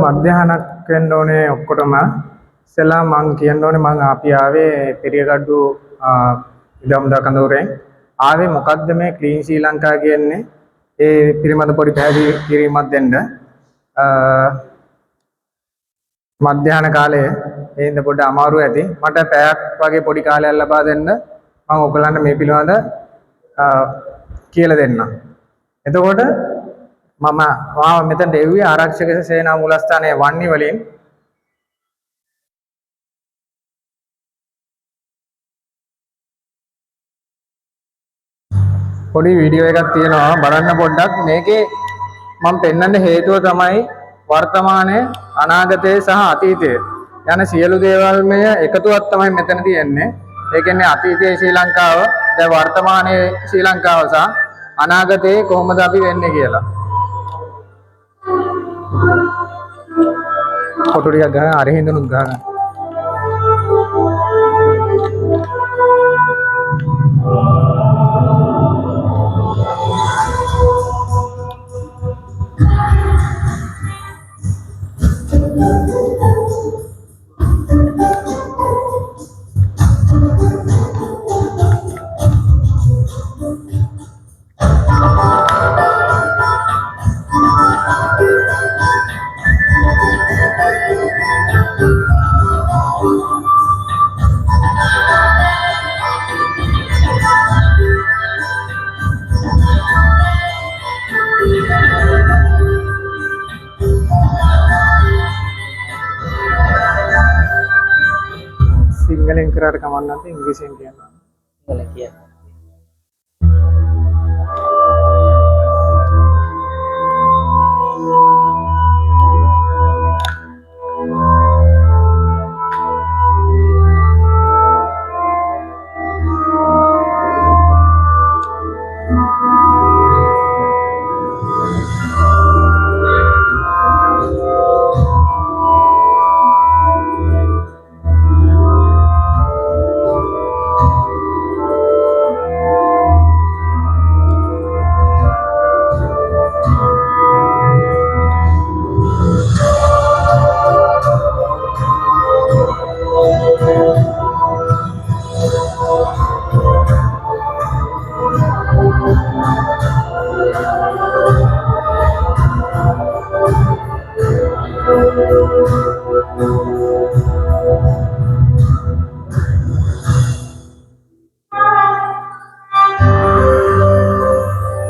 මධ්‍යහනක් වෙන්න ඕනේ ඔක්කොටම. ඉස්සෙල්ලා මං කියන්න ඕනේ මං අපි ආවේ පෙරියගඩු ඉඩම් දකඳුරෙන්. ආවේ මොකද්ද මේ ක්ලීන් ශ්‍රී ලංකා කියන්නේ? ඒ පිළිබඳ පොඩි පැහැදිලි කිරීමක් දෙන්න. මධ්‍යහන කාලයේ එන්න පොඩ්ඩ අමාරු ඇති. මට පැයක් වගේ පොඩි කාලයක් ලබා දෙන්න මම ඔයගලන්ට මේ පිළිබඳ කියලා දෙන්නම්. එතකොට මම මෙතනට එව්වේ ආරක්ෂක සේනා මූලස්ථානයේ වන්නි වලින්. පොඩි වීඩියෝ එකක් තියෙනවා බලන්න පොඩ්ඩක්. මේකේ මම පෙන්වන්න හේතුව තමයි වර්තමානයේ අනාගතයේ සහ අතීතයේ යන සියලු දේවල් මේ එකතුවක් තමයි මෙතන තියෙන්නේ. ඒ කියන්නේ අතීතයේ ශ්‍රී ලංකාව, දැන් වර්තමානයේ ශ්‍රී ලංකාව සහ අනාගතයේ කොහොමද අපි වෙන්නේ කියලා. ෆොටෝ ටිකක් ගන්න අර හින්දුනුත් ගන්න. සිංහලෙන් කරාට කමක් නැද්ද ඉංග්‍රීසියෙන් කියනවා. සිංහලෙන් කියන්න.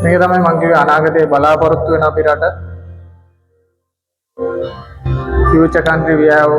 මේක තමයි මම කිව්වේ අනාගතයේ බලාපොරොත්තු වෙන අපි රට. future country we have.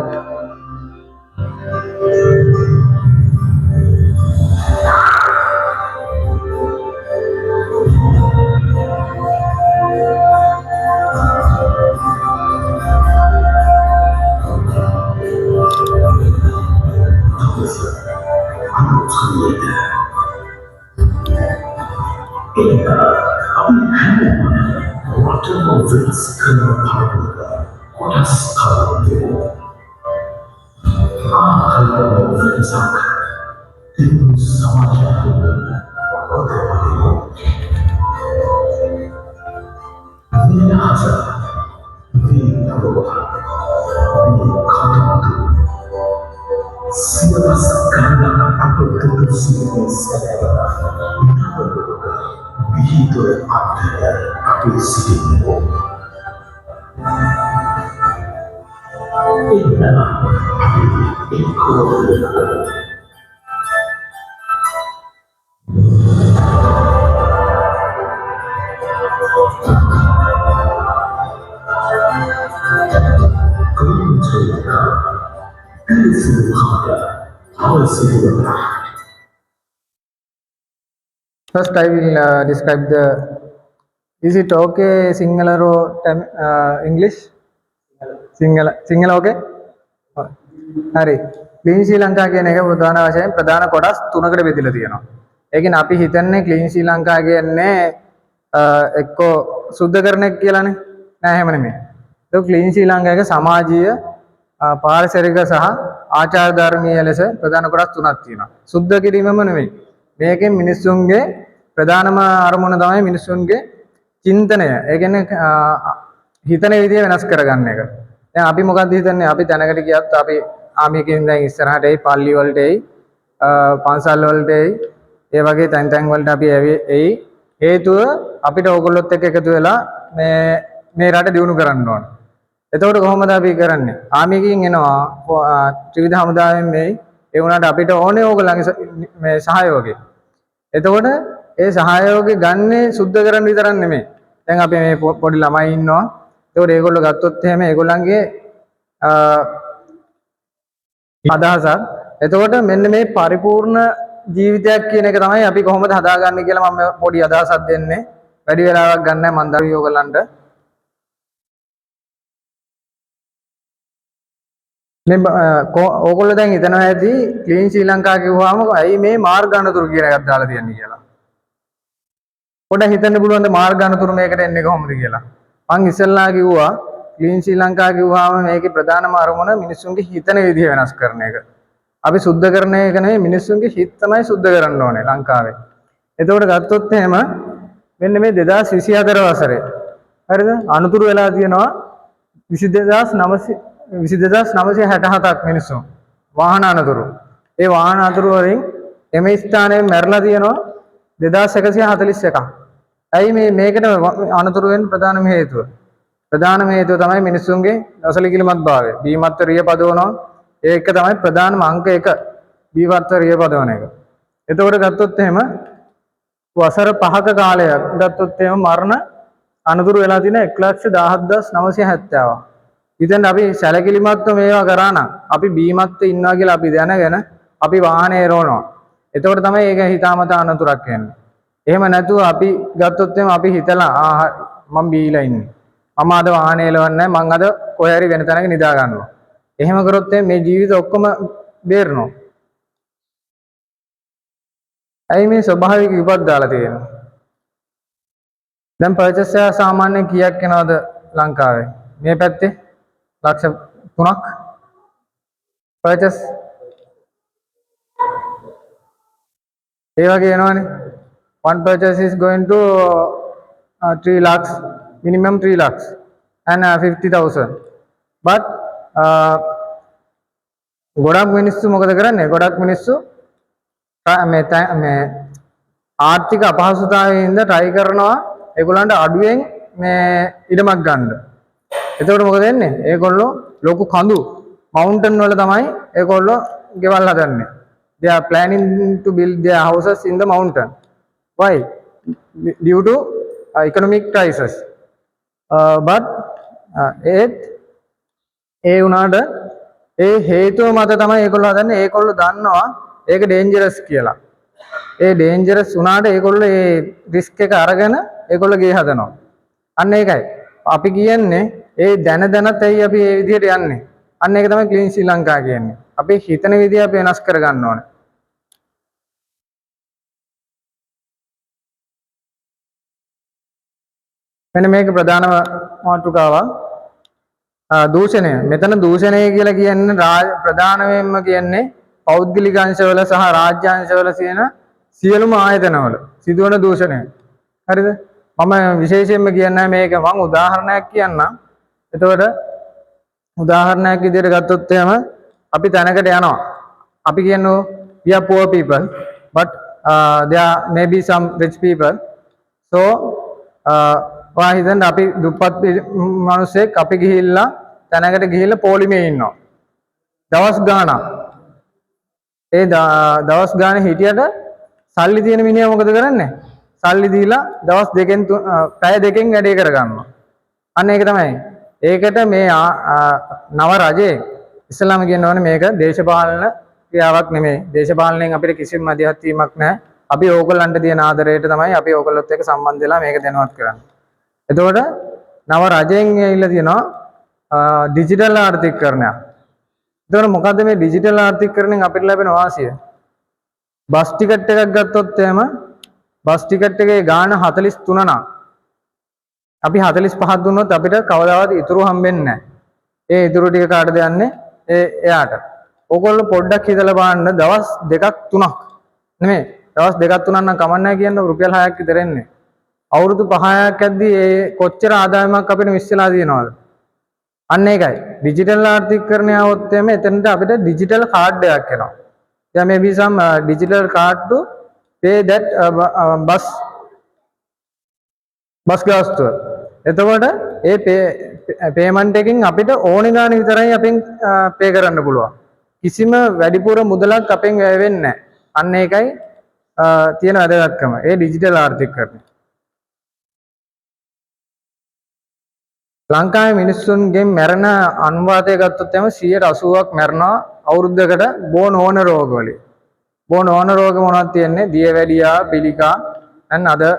First, I will describe the. Is it okay, Sinhala or English? Sinhala okay? හරි. ක්ලීන් ශ්‍රී ලංකා කියන එක ප්‍රධාන වශයෙන් ප්‍රධාන කොටස් තුනකට බෙදලා තියෙනවා. ඒ කියන්නේ අපි හිතන්නේ ක්ලීන් ශ්‍රී ලංකා කියන්නේ එක්කෝ සුද්ධ කරන එක කියලානේ. නෑ එහෙම නෙමෙයි. ඒක ක්ලීන් ශ්‍රී ලංකා එක සමාජීය පාරිසරික සහ ආචාර ධර්මීය ලෙස ප්‍රධාන කොටස් තුනක් තියෙනවා. සුද්ධ කිරීමම නෙමෙයි. මේකෙන් මිනිස්සුන්ගේ ප්‍රධානම අරමුණ තමයි මිනිස්සුන්ගේ චින්තනය. ඒ කියන්නේ හිතන විදිය වෙනස් කරගන්න එක. දැන් අපි මොකක්ද හිතන්නේ අපි තැනකට ගියත් අපි ආමියකින් දැන් ඉස්සරහට එයි පල්ලි වලට එයි පන්සල් වලට එයි ඒ වගේ තැන් වලට අපි එයි හේතුව අපිට ඕගොල්ලොත් එක්ක එකතු වෙලා මේ රට දියුණු කරන්න ඕන. එතකොට කොහොමද අපි කරන්නේ? ආමියකින් එනවා ත්‍රිවිධ හමුදාවෙන් මේ ඒ වුණාට අපිට ඕනේ ඕගොල්ලන්ගේ මේ සහයෝගය. එතකොට ඒ සහයෝගය ගන්නේ සුද්ධ කරන්න විතරක් නෙමෙයි. දැන් අපි මේ පොඩි ළමයි ඉන්නවා. ඒකට ඒගොල්ලෝ ගත්තොත් එහෙම ඒගොල්ලන්ගේ අදහසක්. එතකොට මෙන්න මේ පරිපූර්ණ ජීවිතයක් කියන එක තමයි අපි කොහොමද හදාගන්නේ කියලා මම පොඩි අදහසක් දෙන්නේ. වැඩි වෙලාවක් ගන්න නැහැ මම දරුවෝ ඕගොල්ලන්ට. මේ ඕගොල්ලෝ දැන් හිතනවා ඇති ක්ලීන් ශ්‍රී ලංකා කිව්වම ඇයි මේ මාර්ග අනතුරු කියන එකක් දාලා තියන්නේ කියලා. පොඩ්ඩක් හිතන්න පුළුවන් ද මාර්ග අනතුරු මේකට එන්නේ කොහොමද කියලා. මං ඉස්සෙල්ලා කිව්වා ක්ලීන් ශ්‍රී ලංකා කිව්වම මේකේ ප්‍රධානම අරමුණ මිනිස්සුන්ගේ හිතන විදිහ වෙනස් කරන එක. අපි සුද්ධ කරන එක නෙවෙයි මිනිස්සුන්ගේ හිත තමයි සුද්ධ කරන්න ඕනේ ලංකාවේ. එතකොට ගත්තොත් එහෙම මෙන්න මේ 2024 වසරේ හරිද අනතුරු වෙලා තියෙනවා 22967ක් මිනිස්සු වාහන අනතුරු. ඒ වාහන අනතුරු වලින් එම ස්ථානයේ මැරලා තියෙනවා 2141ක්. ඇයි මේකට අනතුරු වෙන්න ප්‍රධානම හේතුව? ප්‍රධානම හේතුව තමයි මිනිස්සුන්ගේ නොසලකිලිමත් භාවය. බීමත්ව රිය පදවනවා. ඒක තමයි ප්‍රධානම අංක 1. බීමත්ව රිය පදවන එක. එතකොට ගත්තොත් එහෙම වසර 5ක කාලයක් ගත්තොත් එහෙම මරණ අනතුරු වෙලා තියෙන 117970ක්. ඉතින් අපි සැලකිලිමත්ව මේවා කරා නම් අපි බීමත්ව ඉන්නවා කියලා අපි දැනගෙන අපි වාහනේ එරවනවා. එතකොට තමයි ඒක හිතාමතා අනතුරක් වෙන්නේ. එහෙම නැතුව අපි ගත්තොත් එහෙම අපි හිතලා මම බීලා ඉන්නේ. මම අද වාහනේ එලවන්නේ නැහැ. මං අද කොහේ හරි වෙන තැනක නිදා ගන්නවා. එහෙම කරොත් මේ ජීවිත ඔක්කොම බේරනවා. ඇයි මේ ස්වභාවික විපත් දාලා තියෙන්නේ? දැන් පර්චේස් එක සාමාන්‍යයෙන් කීයක් යනවද ලංකාවේ? මේ පැත්තේ ලක්ෂ 3ක් පර්චේස් ඒ වගේ එනවනේ. One purchase is going to 3 lakhs, minimum 3 lakhs and 50,000. But ගොඩක් මිනිස්සු මොකද කරන්නේ? ගොඩක් මිනිස්සු මේ ආර්ථික අපහසුතාවයෙන් try කරනවා ඒගොල්ලන්ට අඩුවෙන් මේ ඉඩමක් ගන්න. එතකොට මොකද වෙන්නේ? ඒගොල්ලෝ ලොකු කඳු mountain වල තමයි ඒගොල්ලෝ ගෙවල් හදන්නේ. They are planning to build their houses in the mountain. Why? Due to economic crisis. But ඒ උනාට ඒ හේතුව මත තමයි ඒගොල්ලෝ හදන්නේ. ඒගොල්ලෝ දන්නවා ඒක ඩේන්ජරස් කියලා. ඒ ඩේන්ජරස් උනාට ඒගොල්ලෝ ඒ රිස්ක් එක අරගෙන ඒගොල්ලෝ ගේ හදනවා. අන්න ඒකයි. අපි කියන්නේ ඒ දැනත් ඇයි අපි මේ විදිහට යන්නේ. අන්න ඒක තමයි ක්ලීන් ශ්‍රී ලංකා කියන්නේ. අපි හිතන විදිහ අපි වෙනස් කර ගන්න ඕනේ. මෙන්න මේක ප්‍රධානම මාතෘකාවක්. දූෂණය. මෙතන දූෂණය කියලා කියන්නේ ප්‍රධානයෙන්ම කියන්නේ පෞද්ගලික අංශවල සහ රාජ්‍ය අංශවල තියෙන සියලුම ආයතනවල සිදුවන දූෂණය. හරිද? මම විශේෂයෙන්ම කියන්නේ මේක මම උදාහරණයක් කියන්නම්. එතකොට උදාහරණයක් විදිහට ගත්තොත් එහෙම අපි තැනකට යනවා. අපි කියනවා we are poor people but there may be some rich people. So හිතන්න අපි දුප්පත් මිනිස්සෙක් අපි ගිහිල්ලා තැනකට ගිහිල්ලා පොලිමේ ඉන්නවා. දවස් ගාණක්. ඒ දවස් ගාණේ හිටියට සල්ලි තියෙන මිනිහා මොකද කරන්නේ? සල්ලි දීලා දවස් දෙකෙන් පැය දෙකෙන් වැඩේ කරගන්නවා. අන්න ඒක තමයි. ඒකට මේ නව රජේ ඉස්ලාම කියනවනේ මේක දේශපාලන ක්‍රියාවක් නෙමෙයි. දේශපාලනයෙන් අපිට කිසිම මැදිහත් වීමක් නැහැ. අපි ඕගොල්ලන්ට තියෙන ආදරයට තමයි අපි ඕගොල්ලොත් එක්ක සම්බන්ධ වෙලා මේක දැනුවත් කරන්නේ. එතකොට නව රජයෙන් ඇවිල්ලා තියෙනවා ඩිජිටල් ආර්ථිකකරණය. එතකොට මොකද්ද මේ ඩිජිටල් ආර්ථිකකරණයෙන් අපිට ලැබෙන වාසිය? බස් ටිකට් එකක් ගත්තොත් එහෙම බස් ටිකට් එකේ ගාණ 43 නම් අපි 45ක් දුන්නොත් අපිට කවදාවත් ඉතුරු හම්බෙන්නේ නැහැ. ඒ ඉතුරු ටික කාටද යන්නේ? එයාට. ඕගොල්ලෝ පොඩ්ඩක් හිතලා බලන්න දවස් 2ක් 3ක් නෙමෙයි දවස් 2ක් 3ක් නම් කමන්නේ කියන්නේ රුපියල් 6ක් විතර එන්නේ. අවුරුදු 5ක් ඇද්දි ඒ කොච්චර ආදායමක් අපිට මිස් වෙලා තියෙනවද? අන්න ඒකයි. ඩිජිටල් ආර්ථිකකරණය આવොත් එමේ එතනට අපිට ඩිජිටල් කාඩ් එකක් එනවා. There may be some digital card to pay that bus ගාස්තුව. එතකොට ඒ පේමන්ට් එකකින් අපිට ඕනි ගාන විතරයි අපෙන් පේ කරන්න පුළුවන්. කිසිම වැඩිපුර මුදලක් අපෙන් වැය වෙන්නේ නැහැ. අන්න ඒකයි තියෙන වැදගත්කම. ඒ ඩිජිටල් ආර්ථිකකරණය. ලංකාවේ මිනිස්සුන්ගෙන් මැරෙන අනුපාතය ගත්තොත් එම 80%ක් මැරෙනවා අවුරුද්දකට බෝන් ඕන රෝග වලින්. බෝන් ඕන රෝග මොනවද තියෙන්නේ? දියවැඩියා, පිළිකා and other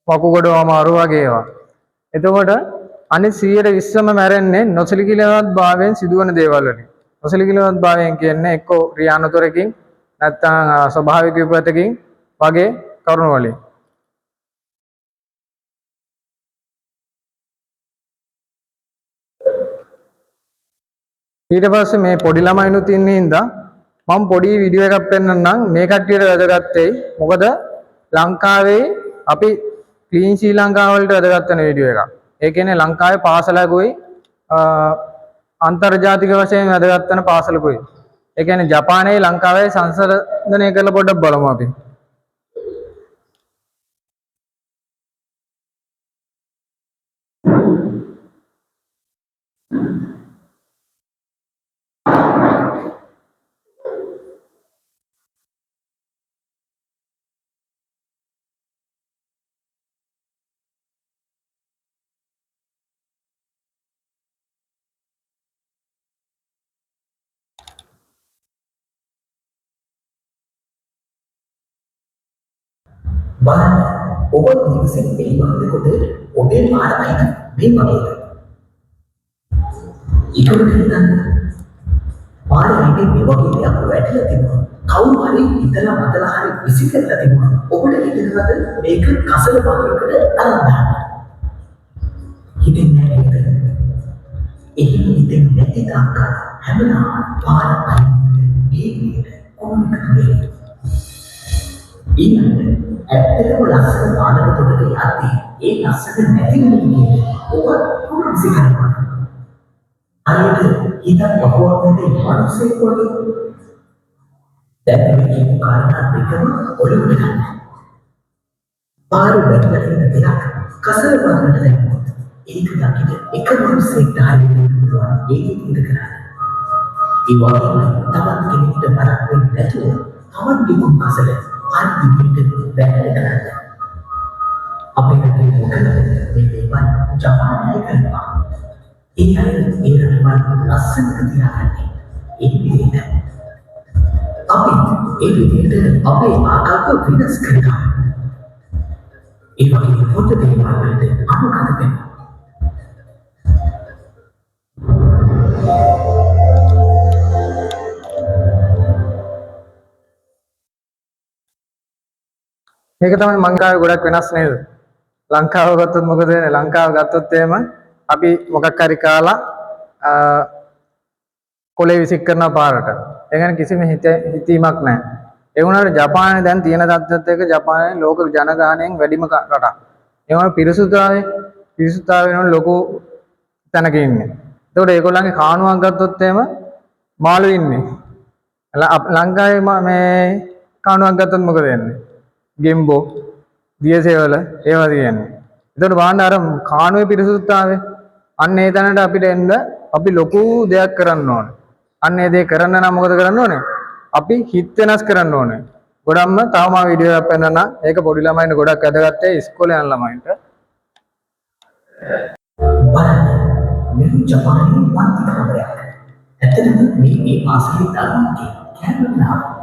වකුගඩු අමාරු වගේ ඒවා. එතකොට අනිත් 120ම මැරෙන්නේ නොසලකිලිමත් භාවයෙන් සිදුවන දේවල් වලින්. නොසලකිලිමත් භාවයෙන් කියන්නේ එක්ක ක්‍රියානතුරකින් නැත්නම් ස්වභාවික විපතකින් වගේ කරුණු වලින්. ඊට පස්සේ මේ පොඩි ළමයිනුත් ඉන්නේ හින්දා මම පොඩි වීඩියෝ එකක් පෙන්නන්නම් මේ කට්ටියට වැදගත් වෙයි. මොකද ලංකාවේ අපි ක්ලීන් ශ්‍රී ලංකාව වලට වැදගත් වෙන වීඩියෝ එකක්. ඒ කියන්නේ ලංකාවේ පාසලකුයි අන්තර්ජාතික වශයෙන් වැදගත් වෙන පාසලකුයි. ඒ කියන්නේ ජපානයේ ලංකාවේ සංසන්දනය කරලා පොඩ්ඩක් බලමු අපි. බලන්න ඔබ නිවසින් එළිවහනකොට ඔබේ පාර අයින මේ වගේද? ඊටු හිතන්න පාර අයිනේ මේ වගේ දෙයක් වැටලා තිබුණා. කවුරු හරි ඉතලා මතලා හරි විසි කරලා තිබුණා. ඔබට හිතෙනවද මේක කසල වතුරකට අරන් දාන්න? හිතෙන්නේ නැහැ නේද? එහෙම හිතෙන්නේ නැති තාක්ක හැමදාම පාර අයිනේ මේ විදිහට කොහොමද කරන්නේ? ඊළඟට ඇත්තටම ලස්සන පාඩකතකට යද්දී ඒ ලස්සන නැති වෙන විදිහට ඔබ පුරුදු කරනවා. අනිත් හිතක් වහවන්නේ මනසේ වගේ. දැන් මේ කියන කාරණා දෙකම ඔළුවට ගන්න. පාර වැටලා තියෙන දෙයක් කසල වතුරට දැම්මොත් ඒක දකින්න එක මිනිස්සෙක්ට හරියට පුළුවන් ඒක ඉඳ කරන්නේ. ඒ වගේම තවත් කෙනෙකුට බරක් වෙන්නේ නැතුව තවත් දුක කසල හරි විදිහට වැටලා කරන්න. අපේ රටේ මොකද මේ දේවල් ජපානයේ කරනවා. ඒ අය ඒ රටවල් ලස්සනට තියාගන්නේ ඒ විදිහට. අපි ඒ විදිහට අපේ ආකල්ප වෙනස් කරනවා. ඒ වගේ පොත දේවල් වලට අනුකම්ප කරනවා. මේක තමයි මං කාවේ ගොඩක් වෙනස් නේද? ලංකාව ගත්තොත් මොකද වෙන්නේ? ලංකාව ගත්තොත් එහෙම අපි මොකක් හරි කාලා කොලේ විසික් කරන පාරට. ඒ කියන්නේ කිසිම හිතීමක් නැහැ. ඒ වුණාට ජපානයේ දැන් තියෙන තත්ත්වයට එක ජපානයේ ලෝක ජනගහනයෙන් වැඩිම රටක්. ඒ වගේ පිරිසුදුතාවය වෙන ලොකු තැනක ඉන්නේ. ඒතකොට ඒගොල්ලන්ගේ කානුවක් ගත්තොත් එහෙම මාළු ඉන්නේ. ලංකාවේ මේ කානුවක් ගත්තොත් මොකද වෙන්නේ? ගෙම්බෝ දියසෙවල ඒවා තියෙන්නේ. එතකොට බලන්න අර කානුවේ පිරිසුදුතාවය අන්න ඒ තැනට අපිට එන්න අපි ලොකු දෙයක් කරන්න ඕනේ. අන්න ඒ දේ කරන්න නම් මොකද කරන්න ඕනේ? අපි හිත වෙනස් කරන්න ඕනේ. ගොඩක්ම තවම වීඩියෝ එකක් පෙන්නන්න. ඒක පොඩි ළමයින්ට ගොඩක් වැදගත් ඒ ඉස්කෝලේ යන ළමයින්ට. බලන්න මේ ජපානයේ පන්ති කාමරයක්. ඇත්තටම මේ පාසලේ දරුවන්ගේ කැමරා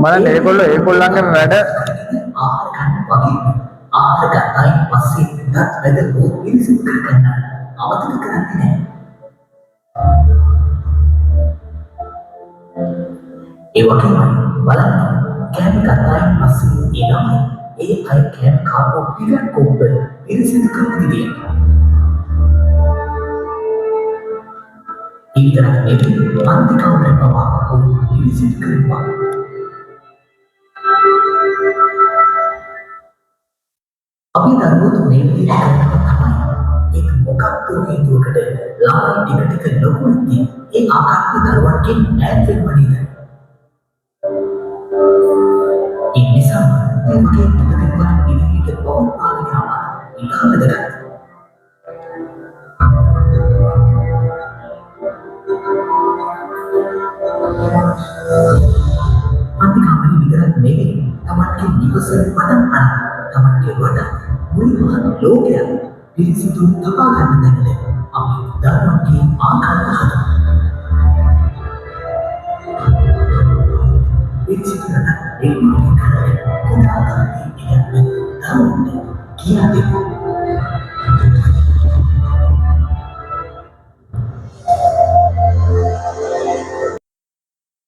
බලන්න ඒගොල්ලන්ගේ වැඩ ආහාර ගන්න වගේ ආහාර ගන්නයින් පස්සේ දත් වැදගත් පිළිසිදු කරගන්න අවතක කරන්නේ නැහැ. ඒ වගේම බලන්න කෑම ගන්නයින් පස්සේ ඒ ළමයි ඒ අය කෑම කාපු පිටක් කොබ්බ පිළිසිදු කරන්නේ නැහැ. ඊටත් එදී පන්ති කාමරේ පවා පිළිසිදු කරනවා. ඔබතුමත් මේ විදිහට කරනවා තමයි. ඒක මොකක්ද හේතුවකට ළමයි ටික ටික ලොකු වෙද්දී ඒ ආකාරයේ දරුවන්ගෙන් ඈත් වෙනවා නේද? ඒ නිසා මේ වගේ පිටකටවත් ඉදිරියට පවත්වාගෙන යනවා ඉතාම වැදගත්. අන්තිකාමනි විතරක් නෙවෙයි තමන්ගේ නිවසේ පටන් ගන්න තමන්ගේ වඩා මුළුමහත් ලෝකයක් පිරිසිදු තබා ගන්න දැනට අපි දරුවන්ගේ ආකාර හදමු. පිරිසිදු රටක් නිර්මාණය කරන්න කුඩා කාලේ ඉඳන් දරුවන්ට කියා දෙමු.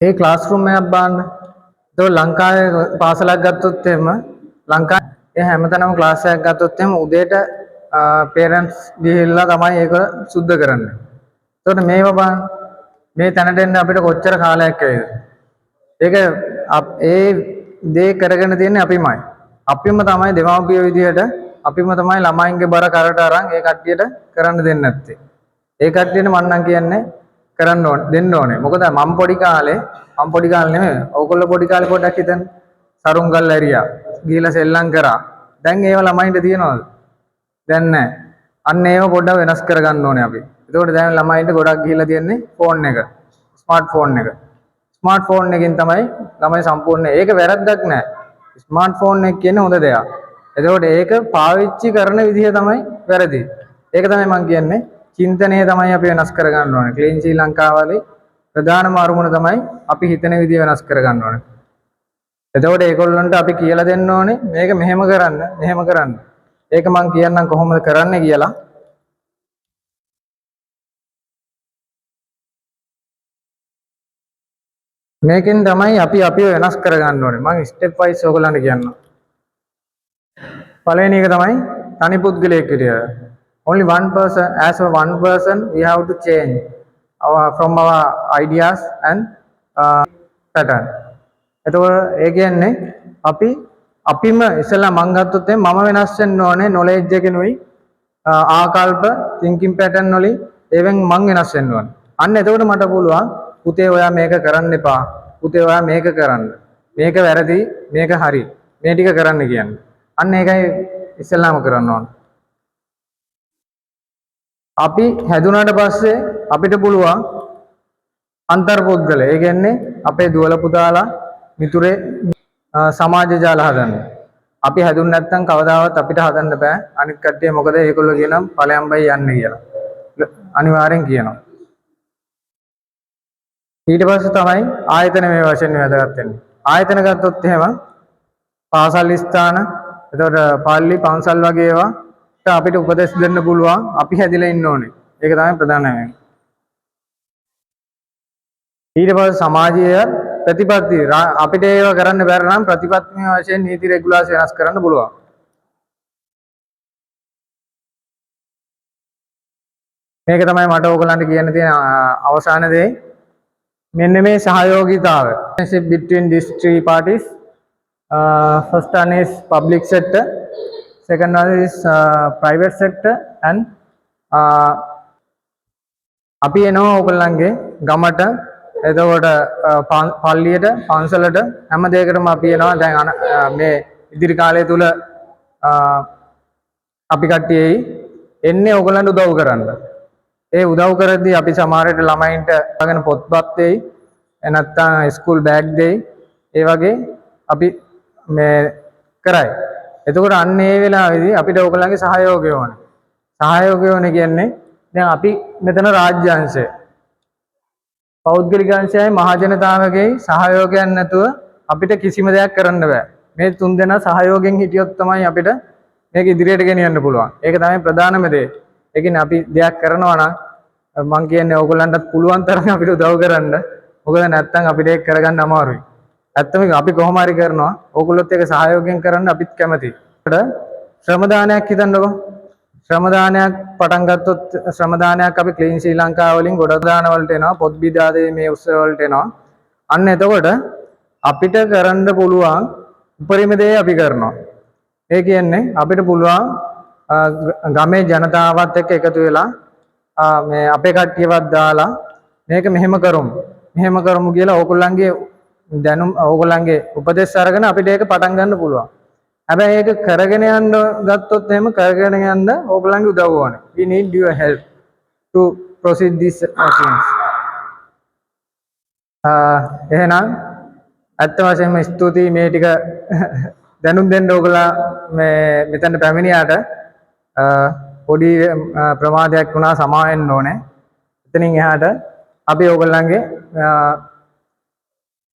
ඒ ක්ලාස්රූම් එකක් බලන්න. ඒක ලංකාවේ පාසලක් ගත්තොත් එහෙම ලංකාවේ හැමතැනම ක්ලාස් එකක් ගත්තොත් එහෙම උදේට පේරන්ට්ස් ගිහිල්ලා තමයි ඒක සුද්ධ කරන්නේ. ඒකට මේව බලන්න. මේ තැනට එන්න අපිට කොච්චර කාලයක් ඇයිද? ඒක ඒ දේ කරගෙන තියෙන්නේ අපිමයි. අපිම තමයි දෙමව්පිය විදියට අපිම තමයි ළමයින්ගේ බර කරට අරන් ඒ කට්ටියට කරන්න දෙන්නේ නැත්තේ. ඒ කට්ටියට මම නම් කියන්නේ කරන්න ඕනේ දෙන්න ඕනේ. මොකද මම පොඩි කාලේ නෙමෙයි. ඕගොල්ලෝ පොඩි කාලේ පොඩ්ඩක් හිතන්න. සරුංගල් ඇරියා. ගිහිලා සෙල්ලම් කරා. දැන් ඒව ළමයින්ට තියනවද? දැන් නැහැ. අන්න ඒව පොඩ්ඩක් වෙනස් කරගන්න ඕනේ අපි. ඒකෝට දැන් ළමයින්ට ගොඩක් ගිහිලා තියෙන්නේ ෆෝන් එක. ස්මාර්ට් ෆෝන් එක. ස්මාර්ට් ෆෝන් එකකින් තමයි ළමයි සම්පූර්ණ ඒක වැරද්දක් නෑ. ස්මාර්ට් ෆෝන් එක කියන්නේ හොඳ දෙයක්. ඒකෝට ඒක පාවිච්චි කරන විදිහ තමයි වැරදි. ඒක තමයි මම කියන්නේ. චින්තනය තමයි අපි වෙනස් කරගන්න ඕනේ. ක්ලීන් ශ්‍රී ලංකාවලේ ප්‍රධානම අරමුණ තමයි අපි හිතන විදිහ වෙනස් කරගන්න ඕනේ. එතකොට ඒගොල්ලන්ට අපි කියලා දෙන්න ඕනේ මේක මෙහෙම කරන්න. ඒක මම කියන්නම් කොහොමද කරන්නේ කියලා. මේකෙන් තමයි අපි වෙනස් කරගන්න ඕනේ. මම ස්ටෙප් වයිස් ඔයගොල්ලන්ට කියන්නම්. පළවෙනි එක තමයි තනි පුද්ගලයෙක් විදියට. Only one person, as a one person, we have to change from our ideas and pattern. එතකොට ඒ කියන්නේ අපිම ඉස්සෙල්ලා මං ගත්තොත් මම වෙනස් වෙන්න ඕනේ knowledge එකෙනුයි ආකල්ප thinking pattern වලින් ඒවෙන් මං වෙනස් වෙන්න ඕනේ. අන්න එතකොට මට පුළුවන් පුතේ ඔයා මේක කරන්න එපා. පුතේ ඔයා මේක කරන්න. මේක වැරදි, මේක හරි. මේ ටික කරන්න කියන්නේ. අන්න ඒකයි ඉස්සෙල්ලාම කරන්න ඕනේ. අපි හැදුනාට පස්සේ අපිට පුළුවන් අන්තර්පුද්ගල. ඒ කියන්නේ අපේ දුවල පුතාලා මිතුරේ සමාජ ජාල හදන්න. අපි හැදුන්නේ නැත්නම් කවදාවත් අපිට හදන්න බෑ. අනිත් කට්ටිය මොකද ඒගොල්ලෝ කියනවා ඵලයන් බයි යන්නේ කියලා. අනිවාර්යෙන් කියනවා. ඊට පස්සේ තමයි ආයතන මේ වශයෙන් වැදගත් වෙන්නේ. ආයතන ගත්තොත් එහෙම පාසල් ස්ථාන, එතකොට පල්ලි, පන්සල් වගේ ඒවා අපිට උපදෙස් දෙන්න පුළුවන්. අපි හැදිලා ඉන්න ඕනේ. ඒක තමයි ප්‍රධානම එක. ඊට පස්සේ සමාජීය ප්‍රතිපත්ති අපිට ඒව කරන්න බැරි නම් ප්‍රතිපත්ති වශයෙන් නීති රෙගුලාසි වෙනස් කරන්න පුළුවන්. මේක තමයි මට ඕගලන්ට කියන්න තියෙන අවසාන දේ. මෙන්න මේ සහයෝගීතාවය. Relationship between these three parties. First one is public sector. Second one is private sector and අපි එනවා ඔයගොල්ලන්ගේ ගමට එතකොට පල්ලියට පන්සලට හැම දෙයකටම අපි එනවා දැන් මේ ඉදිරි කාලය තුල අපි කට්ටියයි එන්නේ ඔයගොල්ලන්ට උදව් කරන්න. ඒ උදව් කරද්දී අපි සමහර විට ළමයින්ට අගෙන පොත්පත් දෙයි නැත්නම් ස්කූල් බෑග් දෙයි. ඒ වගේ අපි මේ කරයි. එතකොට අන්න ඒ වෙලාවේදී අපිට ඔයගොල්ලන්ගේ සහයෝගය ඕනේ. සහයෝගය ඕනේ කියන්නේ දැන් අපි මෙතන රාජ්‍ය අංශය පෞද්ගලික අංශයයි මහ ජනතාවගේ සහයෝගයක් නැතුව අපිට කිසිම දෙයක් කරන්න බෑ. මේ තුන් දෙනා සහයෝගයෙන් හිටියොත් තමයි අපිට මේක ඉදිරියට ගෙනියන්න පුළුවන්. ඒක තමයි ප්‍රධානම දේ. ඒ කියන්නේ අපි දෙයක් කරනවා නම් මම කියන්නේ ඕගොල්ලන්ටත් පුළුවන් තරම් අපිට උදව් කරන්න. මොකද නැත්තම් අපිට ඒක කරගන්න අමාරුයි. ඇත්තම අපි කොහොම හරි කරනවා. ඕගොල්ලොත් ඒක සහයෝගයෙන් කරන්න අපිත් කැමතියි. ශ්‍රම දානයක් හිතන්නකෝ. ශ්‍රම දානයක් පටන් ගත්තොත් ශ්‍රම දානයක් අපි ක්ලීන් ශ්‍රී ලංකාව වලින් ගොඩ දාන වලට එනවා. පොත් බිදාදේ මේ උත්සව වලට එනවා. අන්න එතකොට අපිට කරන්න පුළුවන් උපරිම දේ අපි කරනවා. ඒ කියන්නේ අපිට පුළුවන් ගමේ ජනතාවත් එක්ක එකතු වෙලා මේ අපේ කට්ටියවත් දාලා මේක මෙහෙම කරමු කියලා ඕගොල්ලන්ගේ දැනුම් ඕගොල්ලන්ගේ උපදෙස් අරගෙන අපිට ඒක පටන් ගන්න පුළුවන්. හැබැයි ඒක කරගෙන යන්න ගත්තොත් එහෙම කරගෙන යන්න ඕගොල්ලන්ගේ උදව්ව ඕනේ. We need your help to proceed these things. එහෙනම් ඇත්ත වශයෙන්ම ස්තුතියි මේ ටික දැනුම් දෙන්න ඕගොල්ලෝ මේ මෙතන පැමිණියාට පොඩි ප්‍රමාදයක් වුණා සමා වෙන්න ඕනේ. එතනින් එහාට අපි ඕගොල්ලන්ගේ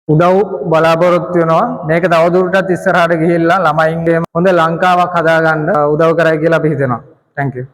උදව් බලාපොරොත්තු වෙනවා. මේක තවදුරටත් ඉස්සරහට ගිහිල්ලා ළමයින්ගේ හොඳ ලංකාවක් හදාගන්න උදව් කරයි කියලා අපි හිතනවා. Thank you.